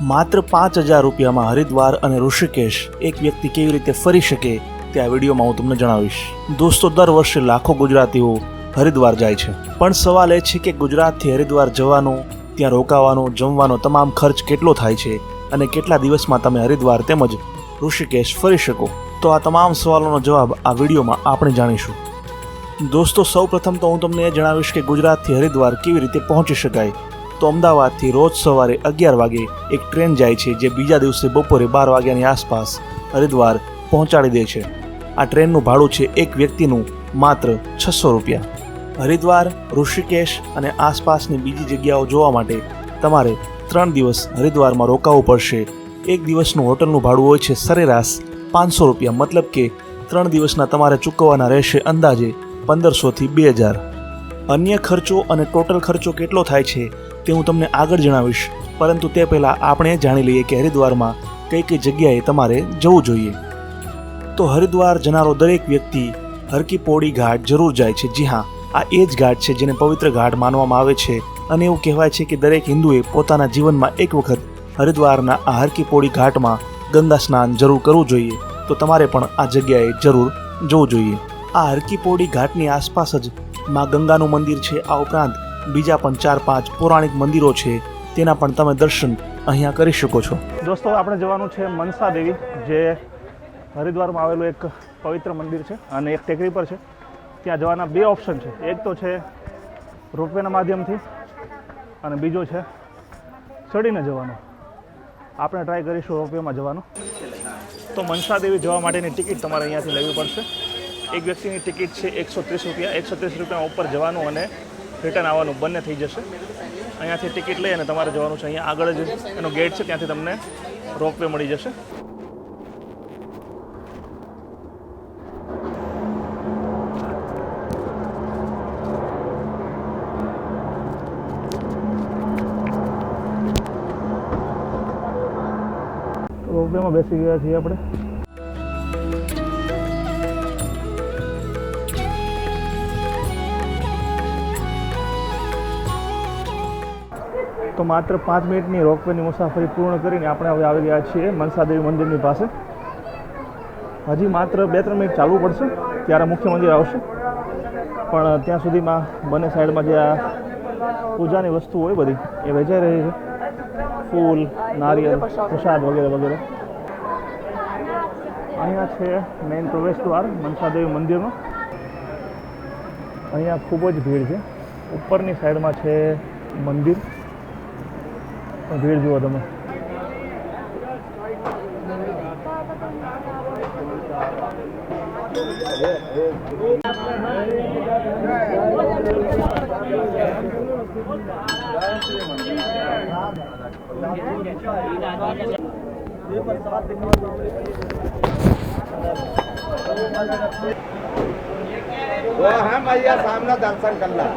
માત્ર 5,000 રૂપિયામાં હરિદ્વાર અને ઋષિકેશ એક વ્યક્તિ કેવી રીતે ફરી શકે તે આ વિડીયોમાં હું તમને જણાવીશ। દોસ્તો, દર વર્ષે લાખો ગુજરાતીઓ હરિદ્વાર જાય છે, પણ સવાલ એ છે કે ગુજરાતથી હરિદ્વાર જવાનો, ત્યાં રોકાવાનો, જમવાનો તમામ ખર્ચ કેટલો થાય છે અને કેટલા દિવસમાં તમે હરિદ્વાર તેમજ ઋષિકેશ ફરી શકો? તો આ તમામ સવાલોનો જવાબ આ વિડીયોમાં આપણે જાણીશું। દોસ્તો, સૌપ્રથમ તો હું તમને એ જણાવીશ કે ગુજરાતથી હરિદ્વાર કેવી રીતે પહોંચી શકાય। તો અમદાવાદથી રોજ સવારે 11 વાગે એક ટ્રેન જાય છે, જે બીજા દિવસે બપોરે 12 વાગ્યાની આસપાસ હરિદ્વાર પહોંચાડી દે છે। આ ટ્રેનનું ભાડું છે એક વ્યક્તિનું માત્ર 600 રૂપિયા। હરિદ્વાર, ઋષિકેશ અને આસપાસની બીજી જગ્યાઓ જોવા માટે તમારે 3 દિવસ હરિદ્વારમાં રોકાવું પડશે। એક દિવસનું હોટલનું ભાડું હોય છે સરેરાશ 500 રૂપિયા, મતલબ કે 3 દિવસના તમારે ચૂકવવાના રહેશે અંદાજે 1500 થી 2000। અન્ય ખર્ચો અને ટોટલ ખર્ચો કેટલો થાય છે તે હું તમને આગળ જણાવીશ, પરંતુ તે પહેલાં આપણે જાણી લઈએ કે હરિદ્વારમાં કઈ કઈ જગ્યાએ તમારે જવું જોઈએ। તો હરિદ્વાર જનારો દરેક વ્યક્તિ હરકી પૌડી ઘાટ જરૂર જાય છે। જી હા, આ એ જ ઘાટ છે જેને પવિત્ર ઘાટ માનવામાં આવે છે અને એવું કહેવાય છે કે દરેક હિન્દુએ પોતાના જીવનમાં એક વખત હરિદ્વારના આ હરકી પૌડી ઘાટમાં ગંગા સ્નાન જરૂર કરવું જોઈએ। તો તમારે પણ આ જગ્યાએ જરૂર જવું જોઈએ। આ હરકી પૌડી ઘાટની આસપાસ જ માં ગંગાનું મંદિર છે। આ ઉપરાંત બીજા પણ 4-5 પૌરાણિક મંદિરો છે, તેના પણ તમે દર્શન અહીંયા કરી શકો છો। દોસ્તો, આપણે જવાનું છે મનસા દેવી, જે હરિદ્વારમાં આવેલું એક પવિત્ર મંદિર છે અને એક ટેકરી પર છે। ત્યાં જવાના 2 ઓપ્શન છે, એક તો છે રોપવેના માધ્યમથી અને બીજો છે ચડીને જવાનો। આપણે ટ્રાય કરીશું રોપવેમાં જવાનો। તો મનસા દેવી જવા માટેની ટિકિટ તમારે અહીંયાથી લેવી પડશે। એક વ્યક્તિની ટિકિટ છે 130 રૂપિયા। 130 રૂપિયા ઉપર જવાનું અને રિટર્ન આવવાનું બંને થઈ જશે। અહીંયાથી ટિકિટ લઈ અને તમારે જવાનું છે। અહીંયા આગળ જ એનો ગેટ છે, ત્યાંથી તમને રોપવે મળી જશે। રોપવેમાં બેસી ગયા છીએ આપણે। તો માત્ર 5 મિનિટની રોપવેની મુસાફરી પૂર્ણ કરીને આપણે હવે આવી ગયા છીએ મનસાદેવી મંદિરની પાસે। હજી માત્ર 2-3 મિનિટ ચાલવું પડશે, ત્યારે મુખ્ય મંદિર આવશે। પણ ત્યાં સુધીમાં બંને સાઈડમાં જે આ પૂજાની વસ્તુ હોય બધી એ વેચાઈ રહી છે, ફૂલ, નારિયેળ, પ્રસાદ વગેરે વગેરે। અહીંયા છે મેઇન પ્રવેશ દ્વાર મનસાદેવી મંદિરનો। અહીંયા ખૂબ જ ભીડ છે। ઉપરની સાઈડમાં છે મંદિર, ભીડ જુઓ તમે। वो हम भैया सामने दर्शन कर ला।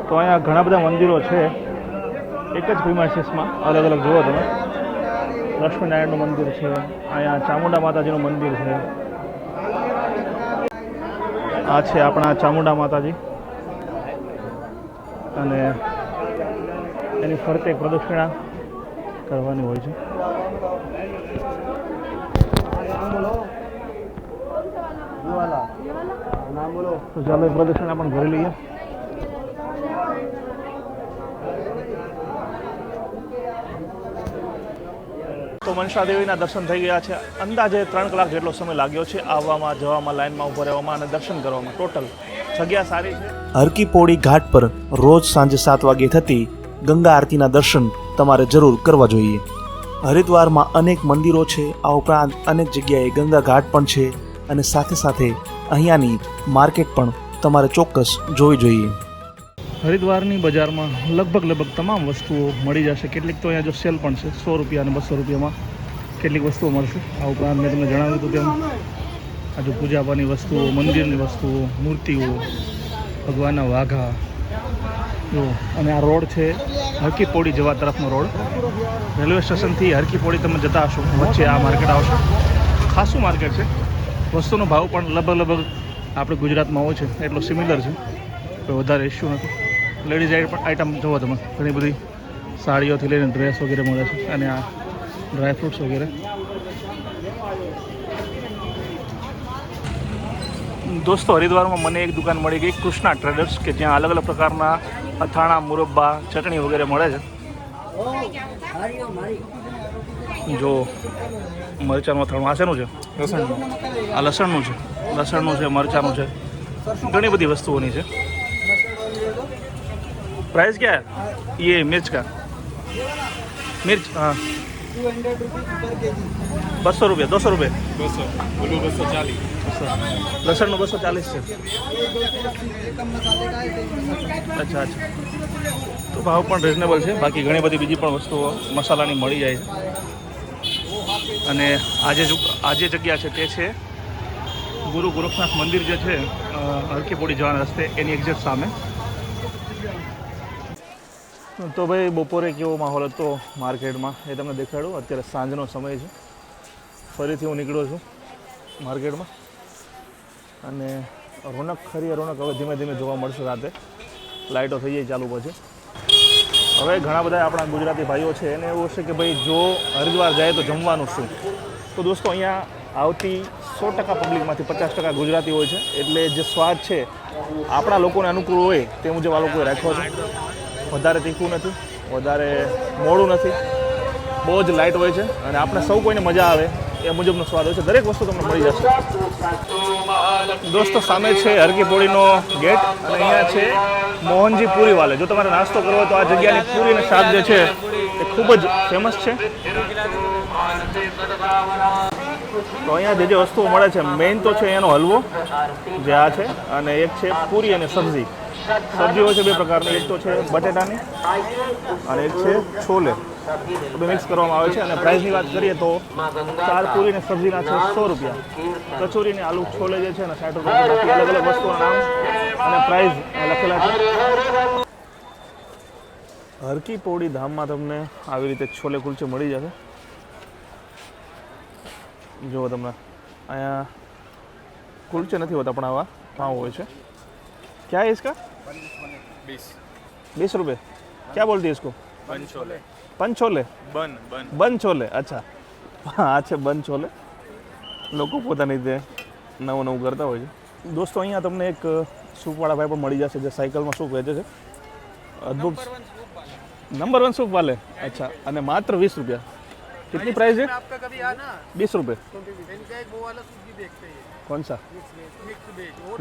તો અહીંયા ઘણા બધા મંદિરો છે એક જ પ્રિમાઇસીસમાં, અલગ અલગ જુઓ તમે। લક્ષ્મીનારાયણનું મંદિર છે, અહીંયા ચામુંડા માતાજીનું મંદિર છે, આ છે આપણા ચામુંડા માતાજી, અને એની ફરતે પ્રદક્ષિણા કરવાની હોય છે। તો ચાલો એ પ્રદક્ષિણા પણ કરી લઈએ। તો મનસા દેવીના દર્શન થઈ ગયા છે। અંદાજે 3 કલાક જેટલો સમય લાગ્યો છે આવવામાં, જવામાં, લાઇનમાં ઊભા રહેવામાં અને દર્શન કરવામાં। ટોટલ જગ્યા સારી છે। હરકી પૌડી ઘાટ પર રોજ સાંજે 7 વાગે થતી ગંગા આરતીના દર્શન તમારે જરૂર કરવા જોઈએ। હરિદ્વારમાં અનેક મંદિરો છે, આ ઉપરાંત અનેક જગ્યાએ ગંગા ઘાટ પણ છે અને સાથે સાથે અહીંયાની માર્કેટ પણ તમારે ચોક્કસ જોવી જોઈએ। હરિદ્વારની બજારમાં લગભગ તમામ વસ્તુઓ મળી જશે। કેટલીક તો અહીંયા જો સેલ પણ છે, 100 રૂપિયા અને 200 રૂપિયામાં કેટલીક વસ્તુઓ મળશે। આ ઉપરાંત મેં તમને જણાવ્યું હતું તેમ આ જો પૂજાપાની વસ્તુઓ, મંદિરની વસ્તુઓ, મૂર્તિઓ, ભગવાનના વાઘા જો, અને આ રોડ છે હરકી પૌડી જવા તરફનો રોડ। રેલવે સ્ટેશનથી હરકી પૌડી તમે જતા હશો, વચ્ચે આ માર્કેટ આવશે। ખાસું માર્કેટ છે, વસ્તુનો ભાવ પણ લગભગ આપણે ગુજરાતમાં હોય છે એટલો સિમિલર છે। કોઈ વધારે ઇસ્યુ નથી. લેડીઝ આઇટમ જુઓ તમે, ઘણી બધી સાડીઓથી લઈને ડ્રેસ વગેરે મળે છે, અને આ ડ્રાય ફ્રૂટ્સ વગેરે. દોસ્તો, હરિદ્વારમાં મને એક દુકાન મળી ગઈ, કૃષ્ણા ટ્રેડર્સ, કે જ્યાં અલગ અલગ પ્રકારના અથાણા, મુરબ્બા, ચટણી વગેરે મળે છે. જો મરચાંનું અથાણું, આ શેનું છે? આ લસણનું છે. લસણનું છે, મરચાંનું છે, ઘણી બધી વસ્તુઓની છે. प्राइस क्या है ये मिर्च का? मिर्च हाँ 200 रुपये. 200 रुपये. 240. लसन 240 છે. અચ્છા અચ્છા, તો ભાવ પણ રિઝનેબલ છે. બાકી ઘણી બધી બીજી પણ વસ્તુઓ મસાલાની મળી જાય છે. અને આજે જગ્યા છે તે છે ગુરુ ગોરખનાથ મંદિર જે છે હરકીપોડી જવાના રસ્તે, એની એક્ઝેક્ટ સામે. તો ભાઈ, બપોરે કેવો માહોલ હતો માર્કેટમાં એ તમને દેખાડું. અત્યારે સાંજનો સમય છે. ફરીથી હું નીકળ્યો છું માર્કેટમાં, અને ખરી રોનક હવે ધીમે ધીમે જોવા મળશે. રાતે લાઇટો થઈ જાય ચાલુ પછી. હવે ઘણા બધા આપણા ગુજરાતી ભાઈઓ છે એને એવું હશે કે ભાઈ જો હરિદ્વાર જાય તો જમવાનું શું. તો દોસ્તો, અહીંયા આવતી 100% પબ્લિકમાંથી 50% ગુજરાતી હોય છે, એટલે જે સ્વાદ છે આપણા લોકોને અનુકૂળ હોય તે મુજબ આ લોકોએ રાખ્યો છે. વધારે તીખું નથી, વધારે મોડું નથી, બહુ જ લાઇટ હોય છે, અને આપણે સૌ કોઈને મજા આવે એ મુજબનો સ્વાદ હોય છે. દરેક વસ્તુ તમને મળી જશે. દોસ્તો, સામે છે હરકીપોડીનો ગેટ, અને અહીંયા છે મોહનજી પૂરીવાલે. જો તમારે નાસ્તો કરવો હોય તો આ જગ્યાની પૂરી અને શાક જે છે એ ખૂબ જ ફેમસ છે. તો અહીંયા જે વસ્તુઓ મળે છે મેઇન તો છે એનો હલવો જે આ છે, અને એક છે પૂરી અને સબ્જી. સબ્જી હોય છે બે પ્રકારની, એક તો છે બટેટાની અને એક છે છોલે. બે મિક્સ કરવામાં આવે છે. અને પ્રાઇસની વાત કરીએ તો 4 પૂરી અને સબ્જીના છે 100 રૂપિયા. કચોરી અને આલુ છોલે જે છે ને 60 રૂપિયા. બાકી અલગ અલગ વસ્તુઓના નામ અને પ્રાઇસ લખેલા છે. હરકીપોડી ધામમાં તમને આવી રીતે છોલે કુલચે મળી જશે. જુઓ તમને, અહીંયા કુલચે નથી હોતા પણ આવા પાઉં હોય છે. क्या है इसका? 20 रुपये. क्या बोलती है इसको? बन छोले. बन छोले? बन छोले. अच्छा, આ છે બન છોલે. લોકો પોતાની રીતે નવું કરતા હોય છે. દોસ્તો, અહીંયા તમને એક સૂપવાળા ભાઈ પણ મળી જશે જે સાયકલમાં સૂપ વેચે છે. અદ્ભુત. नंबर 1 सूप वाले. अच्छा, અને માત્ર 20 રૂપિયા. कितनी प्राइस है? आपका कभी आना 20 रुपये. इनका एक वो वाला सूप भी देखते हैं. कौन सा?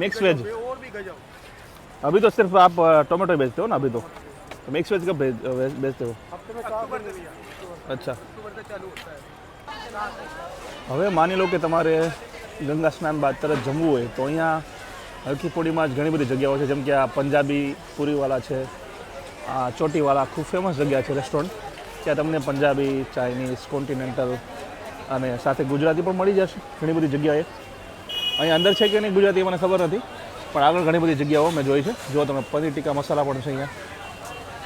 Mix veg. और भी गजब. अभी तो सिर्फ आप टोमेटो बेचते हो ना? अभी तो मिक्स वेज कब बेचते हो? अच्छा. હવે માની લો કે તમારે ગંગા સ્નાન બાદ તરત જમવું હોય તો અહીંયા હરકીપોડીમાં જ ઘણી બધી જગ્યાઓ છે. જેમ કે આ પંજાબી પૂરીવાલા છે, આ ચોટીવાલા ખૂબ ફેમસ જગ્યા છે રેસ્ટોરન્ટ. ત્યાં તમને પંજાબી, ચાઇનીઝ, કોન્ટિનેન્ટલ અને સાથે ગુજરાતી પણ મળી જશે ઘણી બધી જગ્યાએ. અહીંયા અંદર છે કે નહીં ગુજરાતી મને ખબર નથી, પણ આગળ ઘણી બધી જગ્યાઓ મેં જોઈ છે. જો તમે પનીર ટીકા મસાલા પણ છે અહીંયા.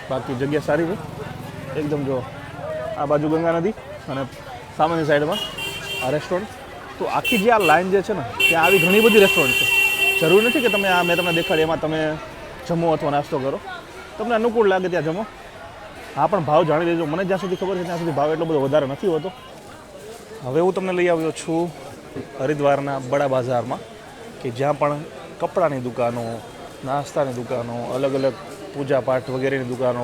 બાકી જગ્યા સારી છે એકદમ. જો આ બાજુ ગંગા નદી અને સામેની સાઈડમાં આ રેસ્ટોરન્ટ. તો આખી જે આ લાઈન જે છે ને ત્યાં આવી ઘણી બધી રેસ્ટોરન્ટ છે. જરૂરી નથી કે તમે આ મેં તમને દેખાડી એમાં તમે જમો અથવા નાસ્તો કરો. તમને અનુકૂળ લાગે ત્યાં જમો. હા, પણ ભાવ જાણી લેજો. મને જ્યાં સુધી ખબર છે ત્યાં સુધી ભાવ એટલો બધો વધારે નથી હોતો. હવે હું તમને લઈ આવ્યો છું હરિદ્વારના બડા બજારમાં, કે જ્યાં પણ કપડાની દુકાનો, નાસ્તાની દુકાનો, અલગ અલગ પૂજા પાઠ વગેરેની દુકાનો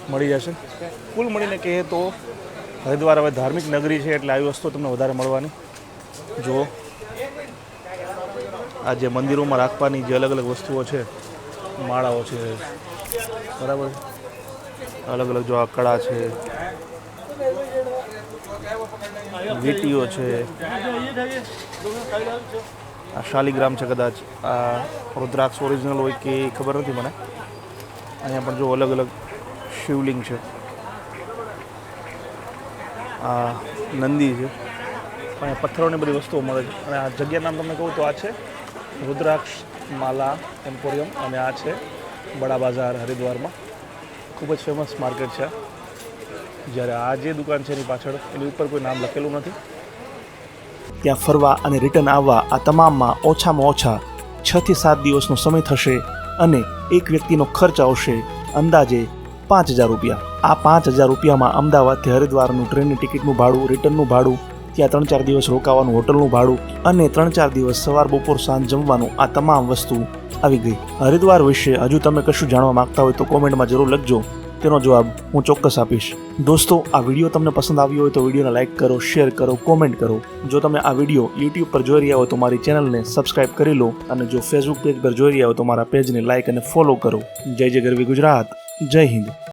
મળી જશે. કુલ મળીને કહીએ તો હરિદ્વાર હવે ધાર્મિક નગરી છે એટલે આવી વસ્તુઓ તમને વધારે મળવાની. જુઓ, આ જે મંદિરોમાં રાખવાની જે અલગ અલગ વસ્તુઓ છે, માળાઓ છે, બરાબર, અલગ અલગ જો આ કળા છે, વીટીઓ છે, આ શાલિગ્રામ છે, કદાચ આ રુદ્રાક્ષ ઓરિજિનલ હોય કે ખબર નથી મને. અહીંયા પણ જો અલગ અલગ શિવલિંગ છે, આ નંદી છે, અહીંયા પથ્થરોની બધી વસ્તુઓ મળે છે. અને આ જગ્યાનું નામ તમને કહું તો આ છે રુદ્રાક્ષ માલા એમ્પોરિયમ, અને આ છે બડા બજાર હરિદ્વારમાં. ખૂબ જ ફેમસ માર્કેટ છે. જ્યારે આ જે દુકાન છે એની પાછળ એની ઉપર કોઈ નામ લખેલું નથી. ત્યાં ફરવા અને રિટર્ન આવવા આ તમામમાં ઓછામાં ઓછા 6 થી 7 દિવસનો સમય થશે. અને એક વ્યક્તિનો ખર્ચ આવશે અંદાજે 5,000 રૂપિયા. આ 5,000 રૂપિયામાં અમદાવાદથી હરિદ્વારનું ટ્રેનની ટિકિટનું ભાડું, રિટર્નનું ભાડું, ત્યાં 3-4 દિવસ રોકાવાનું હોટલનું ભાડું અને 3-4 દિવસ સવાર બપોર સાંજ જમવાનું, આ તમામ વસ્તુ આવી ગઈ. હરિદ્વાર વિશે હજુ તમે કશું જાણવા માંગતા હોય તો કોમેન્ટમાં જરૂર લખજો, તેનો જવાબ હું ચોક્કસ આપીશ. દોસ્તો, આ વિડીયો તમને પસંદ આવ્યો હોય તો વિડીયોને લાઇક કરો, શેર કરો, કોમેન્ટ કરો. જો તમે આ વિડીયો યુટ્યુબ પર જોઈ રહ્યા હોય તો મારી ચેનલને સબસ્ક્રાઇબ કરી લો અને જો ફેસબુક પેજ પર જોઈ રહ્યા હોય તો મારા પેજને લાઇક અને ફોલો કરો. જય જય ગરવી ગુજરાત, જય હિન્દ.